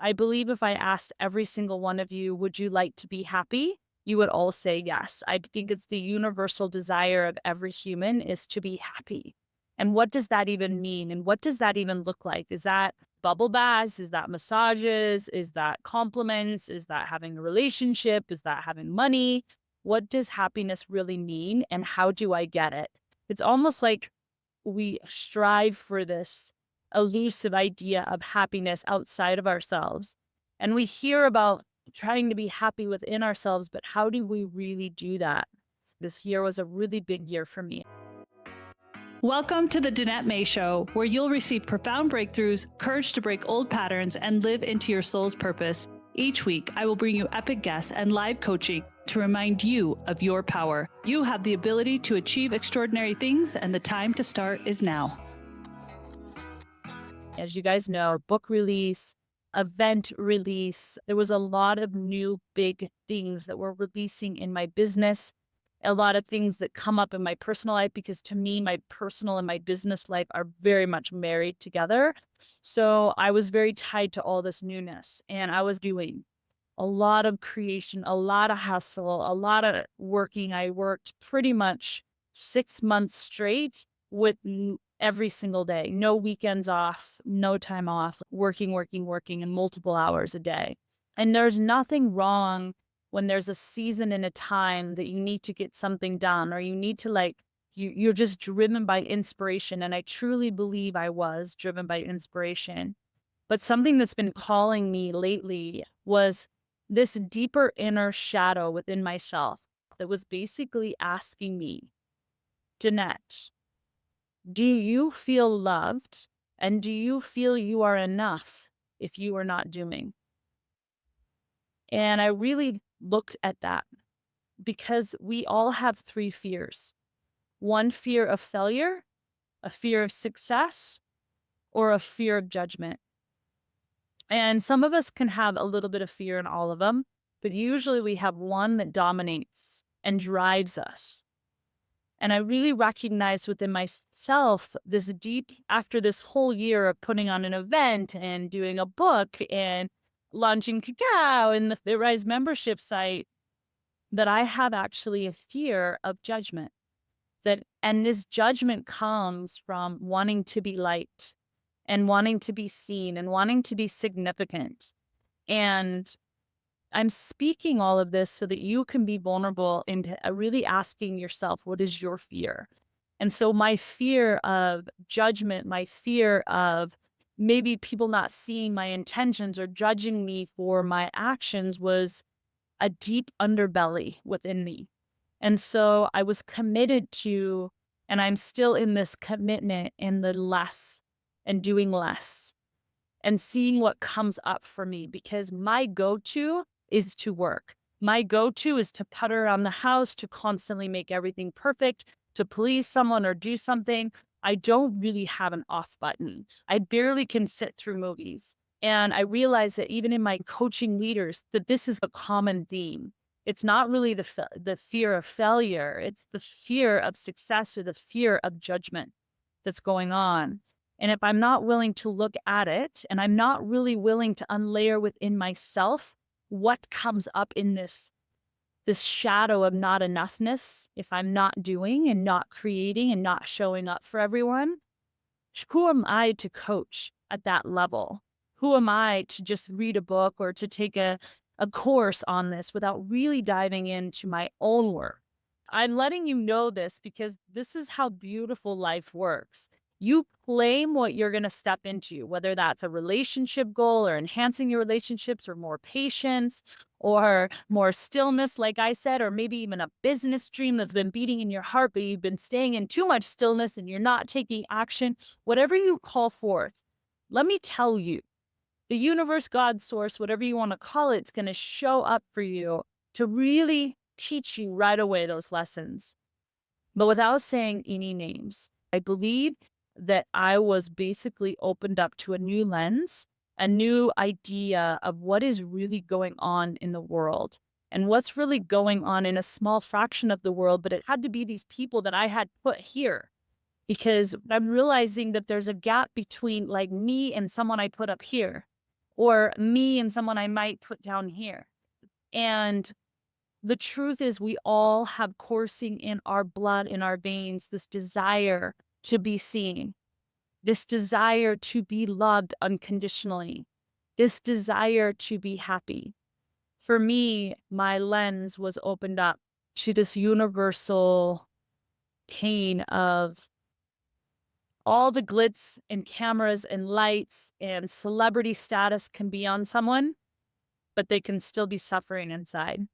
I believe if I asked every single one of you, would you like to be happy? You would all say yes. I think it's the universal desire of every human is to be happy. And what does that even mean? And what does that even look like? Is that bubble baths? Is that massages? Is that compliments? Is that having a relationship? Is that having money? What does happiness really mean? And how do I get it? It's almost like we strive for this elusive idea of happiness outside of ourselves. And we hear about trying to be happy within ourselves, but how do we really do that? This year was a really big year for me. Welcome to the Danette May Show, where you'll receive profound breakthroughs, courage to break old patterns, and live into your soul's purpose. Each week, I will bring you epic guests and live coaching to remind you of your power. You have the ability to achieve extraordinary things, and the time to start is now. As you guys know, book release, event release, there was a lot of new big things that were releasing in my business, a lot of things that come up in my personal life, because to me, my personal and my business life are very much married together. So I was very tied to all this newness, and I was doing a lot of creation, a lot of hustle, a lot of working. I worked pretty much 6 months straight with every single day, no weekends off, no time off, working, and multiple hours a day. And there's nothing wrong when there's a season and a time that you need to get something done, or you need to you're just driven by inspiration. And I truly believe I was driven by inspiration. But something that's been calling me lately was this deeper inner shadow within myself that was basically asking me, Danette, do you feel loved? And do you feel you are enough if you are not doing? And I really looked at that because we all have 3 fears. One fear of failure, a fear of success, or a fear of judgment. And some of us can have a little bit of fear in all of them, but usually we have one that dominates and drives us. And I really recognized within myself this deep, after this whole year of putting on an event and doing a book and launching cacao and the Rise membership site, that I have actually a fear of judgment. And this judgment comes from wanting to be liked and wanting to be seen and wanting to be significant. And I'm speaking all of this so that you can be vulnerable into really asking yourself, what is your fear? And so my fear of judgment, my fear of maybe people not seeing my intentions or judging me for my actions was a deep underbelly within me. And so I was committed to, and I'm still in this commitment in the less and doing less and seeing what comes up for me, because my go-to is to work. My go-to is to putter around the house, to constantly make everything perfect, to please someone or do something. I don't really have an off button. I barely can sit through movies. And I realize that even in my coaching leaders, that this is a common theme. It's not really the fear of failure. It's the fear of success or the fear of judgment that's going on. And if I'm not willing to look at it, and I'm not really willing to unlayer within myself what comes up in this shadow of not enoughness, if I'm not doing and not creating and not showing up for everyone, who am I to coach at that level? Who am I to just read a book or to take a course on this without really diving into my own work? I'm letting you know this because this is how beautiful life works. You claim what you're going to step into, whether that's a relationship goal or enhancing your relationships or more patience or more stillness, like I said, or maybe even a business dream that's been beating in your heart, but you've been staying in too much stillness and you're not taking action. Whatever you call forth, let me tell you, the universe, God, source, whatever you want to call it, it's going to show up for you to really teach you right away those lessons. But without saying any names, I believe that I was basically opened up to a new lens, a new idea of what is really going on in the world and what's really going on in a small fraction of the world. But it had to be these people that I had put here, because I'm realizing that there's a gap between like me and someone I put up here, or me and someone I might put down here. And the truth is, we all have coursing in our blood, in our veins, this desire to be seen, this desire to be loved unconditionally, this desire to be happy. For me, my lens was opened up to this universal pain of all the glitz and cameras and lights and celebrity status can be on someone, but they can still be suffering inside.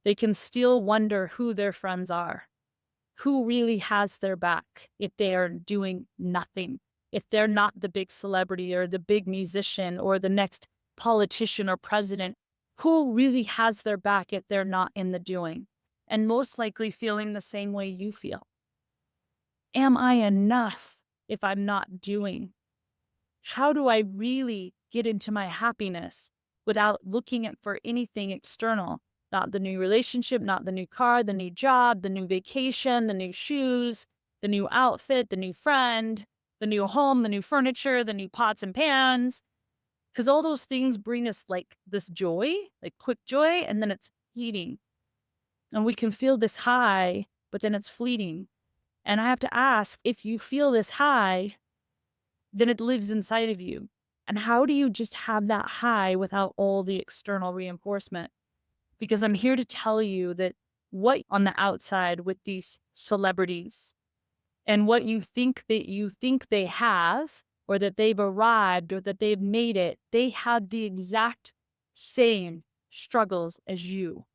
They can still wonder who their friends are, who really has their back if they are doing nothing, if they're not the big celebrity or the big musician or the next politician or president, who really has their back if they're not in the doing, and most likely feeling the same way you feel. Am I enough if I'm not doing? How do I really get into my happiness without looking at for anything external? Not the new relationship, not the new car, the new job, the new vacation, the new shoes, the new outfit, the new friend, the new home, the new furniture, the new pots and pans. Because all those things bring us like this joy, like quick joy, and then it's fleeting. And we can feel this high, but then it's fleeting. And I have to ask, if you feel this high, then it lives inside of you. And how do you just have that high without all the external reinforcement? Because I'm here to tell you that what on the outside with these celebrities and what you think they have, or that they've arrived or that they've made it, they have the exact same struggles as you.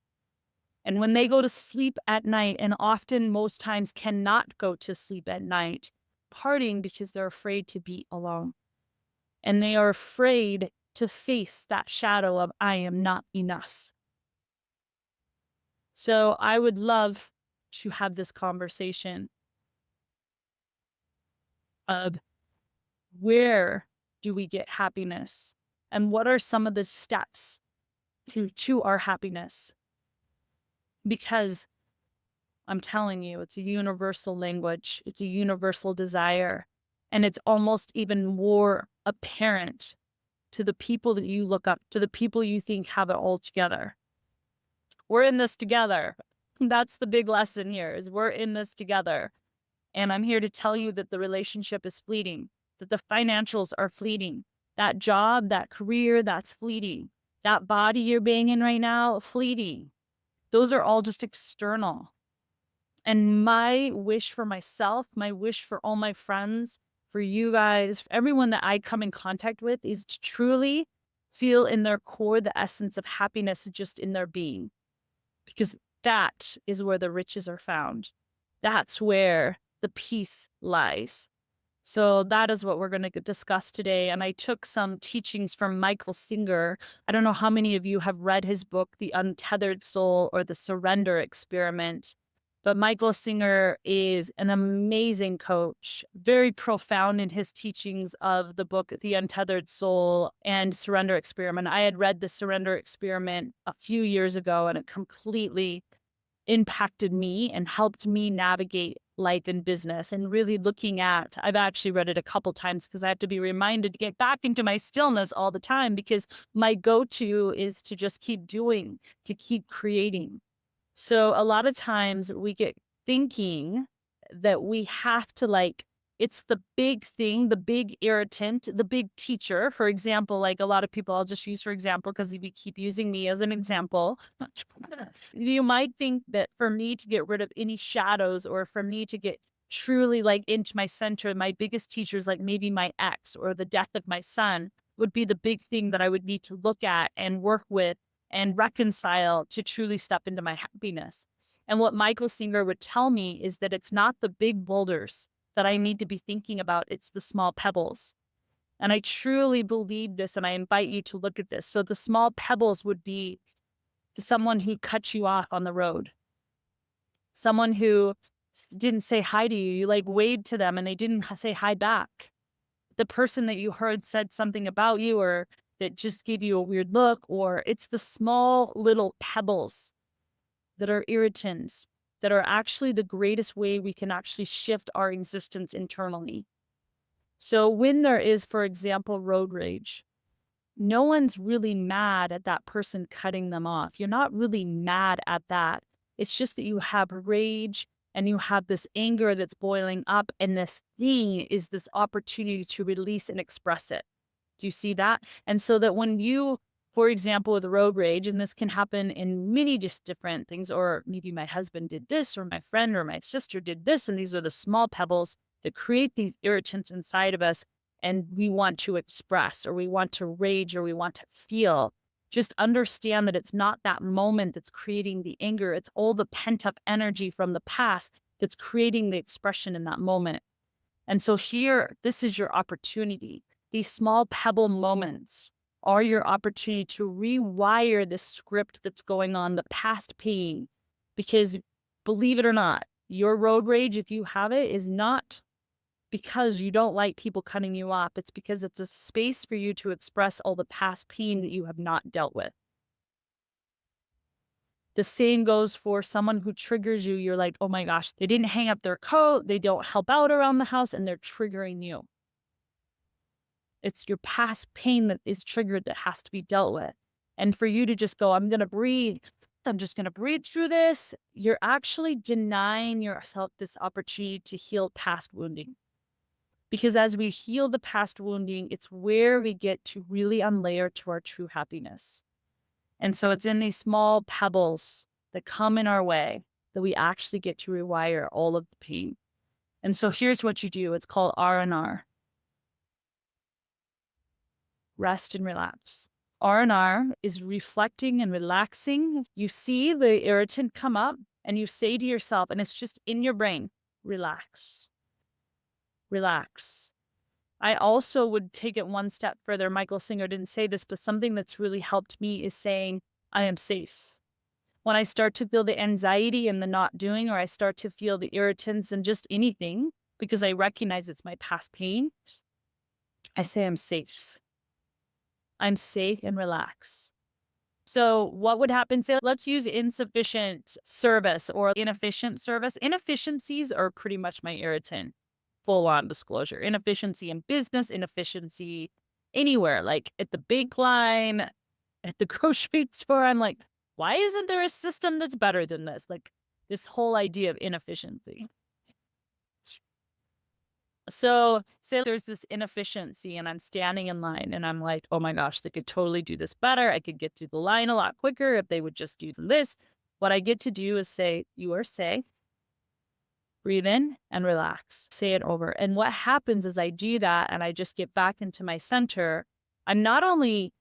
And when they go to sleep at night, and often most times cannot go to sleep at night, partying because they're afraid to be alone. And they are afraid to face that shadow of I am not enough. So I would love to have this conversation of where do we get happiness? And what are some of the steps to our happiness? Because I'm telling you, it's a universal language, it's a universal desire. And it's almost even more apparent to the people that you look up, to the people you think have it all together. We're in this together. That's the big lesson here is we're in this together. And I'm here to tell you that the relationship is fleeting, that the financials are fleeting. That job, that career, that's fleeting. That body you're banging right now, fleeting. Those are all just external. And my wish for myself, my wish for all my friends, for you guys, for everyone that I come in contact with is to truly feel in their core the essence of happiness just in their being. Because that is where the riches are found. That's where the peace lies. So that is what we're going to discuss today. And I took some teachings from Michael Singer. I don't know how many of you have read his book, The Untethered Soul or The Surrender Experiment. But Michael Singer is an amazing coach, very profound in his teachings of the book, The Untethered Soul and Surrender Experiment. I had read The Surrender Experiment a few years ago, and it completely impacted me and helped me navigate life and business and really looking at, I've actually read it a couple times because I have to be reminded to get back into my stillness all the time because my go-to is to just keep doing, to keep creating. So a lot of times we get thinking that we have to it's the big thing, the big irritant, the big teacher. For example, like a lot of people, I'll just use for example, because we keep using me as an example. You might think that for me to get rid of any shadows or for me to get truly into my center, my biggest teachers, like maybe my ex or the death of my son would be the big thing that I would need to look at and work with and reconcile to truly step into my happiness. And what Michael Singer would tell me is that it's not the big boulders that I need to be thinking about, it's the small pebbles. And I truly believe this, and I invite you to look at this. So the small pebbles would be someone who cut you off on the road, someone who didn't say hi to you. You waved to them and they didn't say hi back. The person that you heard said something about you or that just gave you a weird look, or it's the small little pebbles that are irritants that are actually the greatest way we can actually shift our existence internally. So when there is, for example, road rage, no one's really mad at that person cutting them off. You're not really mad at that. It's just that you have rage and you have this anger that's boiling up, and this thing is this opportunity to release and express it. Do you see that? And so that when you, for example, with road rage, and this can happen in many just different things, or maybe my husband did this, or my friend or my sister did this, and these are the small pebbles that create these irritants inside of us, and we want to express, or we want to rage, or we want to feel. Just understand that it's not that moment that's creating the anger. It's all the pent up energy from the past that's creating the expression in that moment. And so here, this is your opportunity. These small pebble moments are your opportunity to rewire the script that's going on, the past pain. Because believe it or not, your road rage, if you have it, is not because you don't like people cutting you off. It's because it's a space for you to express all the past pain that you have not dealt with. The same goes for someone who triggers you. You're like, oh my gosh, they didn't hang up their coat, they don't help out around the house, and they're triggering you. It's your past pain that is triggered that has to be dealt with. And for you to just go, I'm going to breathe. I'm just going to breathe through this. You're actually denying yourself this opportunity to heal past wounding. Because as we heal the past wounding, it's where we get to really unlayer to our true happiness. And so it's in these small pebbles that come in our way that we actually get to rewire all of the pain. And so here's what you do. It's called R&R. Rest and relax. R&R is reflecting and relaxing. You see the irritant come up and you say to yourself, and it's just in your brain, relax, relax. I also would take it one step further. Michael Singer didn't say this, but something that's really helped me is saying, I am safe. When I start to feel the anxiety and the not doing, or I start to feel the irritants and just anything, because I recognize it's my past pain, I say I'm safe. I'm safe and relax. So what would happen? Say, let's use insufficient service or inefficient service. Inefficiencies are pretty much my irritant, full on disclosure. Inefficiency in business, inefficiency anywhere, like at the bake line, at the grocery store. I'm like, why isn't there a system that's better than this? Like this whole idea of inefficiency. So say there's this inefficiency and I'm standing in line and I'm like, oh my gosh, they could totally do this better. I could get through the line a lot quicker if they would just do this. What I get to do is say, you are safe. Breathe in and relax. Say it over. And what happens is I do that and I just get back into my center. I'm not only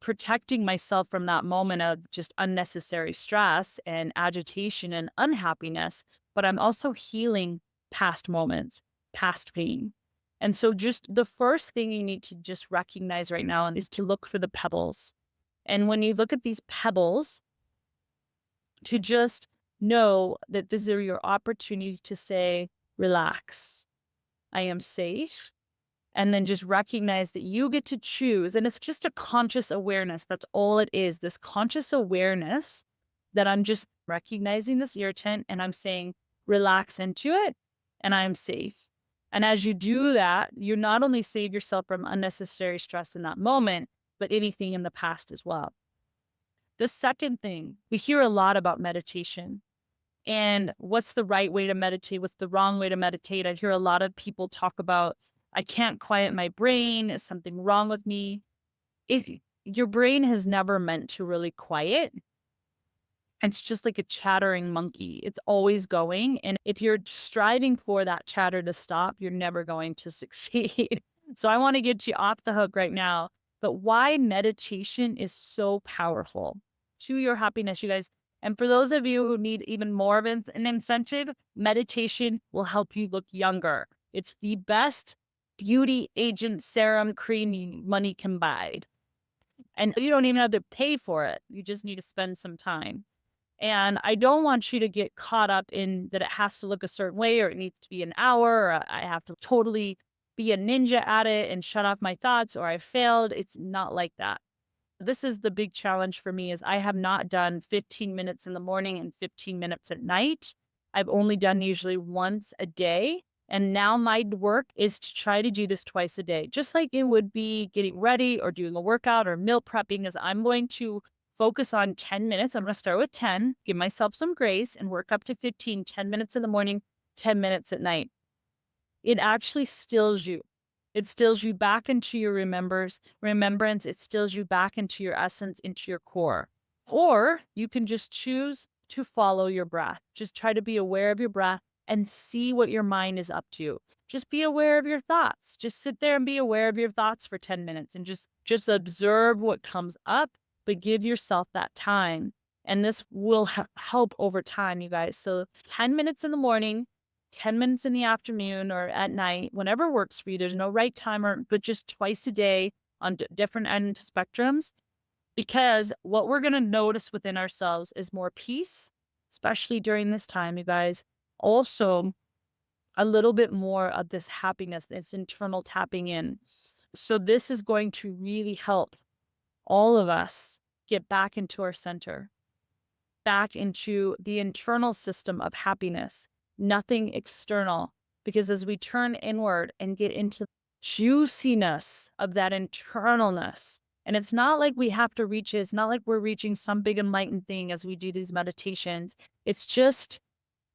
protecting myself from that moment of just unnecessary stress and agitation and unhappiness, but I'm also healing past moments, past pain. And so just the first thing you need to just recognize right now is to look for the pebbles. And when you look at these pebbles, to just know that these are your opportunity to say, relax, I am safe. And then just recognize that you get to choose. And it's just a conscious awareness. That's all it is. This conscious awareness that I'm just recognizing this irritant and I'm saying, relax into it and I'm safe. And as you do that, you not only save yourself from unnecessary stress in that moment, but anything in the past as well. The second thing, we hear a lot about meditation. And what's the right way to meditate? What's the wrong way to meditate? I hear a lot of people talk about, I can't quiet my brain. Is something wrong with me? If your brain has never meant to really quiet, it's just like a chattering monkey. It's always going. And if you're striving for that chatter to stop, you're never going to succeed. So I want to get you off the hook right now. But why meditation is so powerful to your happiness, you guys. And for those of you who need even more of an incentive, meditation will help you look younger. It's the best beauty agent serum cream money can buy. And you don't even have to pay for it. You just need to spend some time. And I don't want you to get caught up in that it has to look a certain way or it needs to be an hour or I have to totally be a ninja at it and shut off my thoughts or I failed. It's not like that. This is the big challenge for me is I have not done 15 minutes in the morning and 15 minutes at night. I've only done usually once a day. And now my work is to try to do this twice a day, just like it would be getting ready or doing a workout or meal prepping, is I'm going to focus on 10 minutes. I'm going to start with 10, give myself some grace and work up to 15, 10 minutes in the morning, 10 minutes at night. It actually stills you. It stills you back into your remembrance. It stills you back into your essence, into your core. Or you can just choose to follow your breath. Just try to be aware of your breath and see what your mind is up to. Just be aware of your thoughts. Just sit there and be aware of your thoughts for 10 minutes and just observe what comes up, but give yourself that time. And this will help over time, you guys. So 10 minutes in the morning, 10 minutes in the afternoon or at night, whenever works for you. There's no right timer, but just twice a day on different end spectrums. Because what we're going to notice within ourselves is more peace, especially during this time, you guys. Also, a little bit more of this happiness, this internal tapping in. So, this is going to really help all of us get back into our center, back into the internal system of happiness, nothing external. Because as we turn inward and get into juiciness of that internalness, and it's not like we have to reach it, it's not like we're reaching some big enlightened thing as we do these meditations. It's just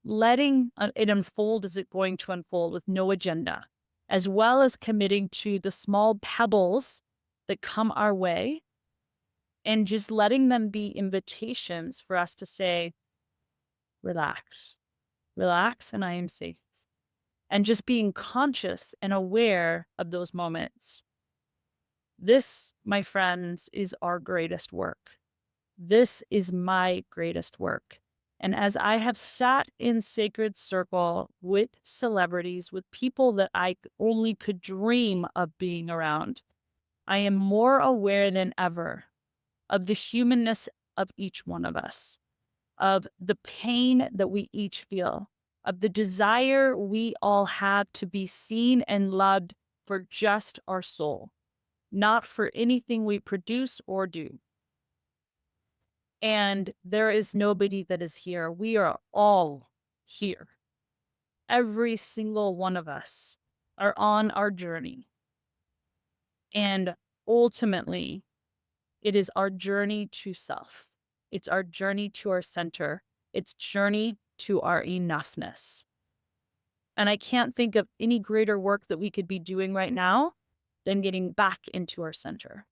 letting it unfold as it's going to unfold with no agenda, as well as committing to the small pebbles that come our way and just letting them be invitations for us to say, relax, relax, and I am safe. And just being conscious and aware of those moments. This, my friends, is our greatest work. This is my greatest work. And as I have sat in sacred circle with celebrities, with people that I only could dream of being around, I am more aware than ever of the humanness of each one of us, of the pain that we each feel, of the desire we all have to be seen and loved for just our soul, not for anything we produce or do. And there is nobody that is here. We are all here. Every single one of us are on our journey. And ultimately, it is our journey to self. It's our journey to our center. It's journey to our enoughness. And I can't think of any greater work that we could be doing right now than getting back into our center.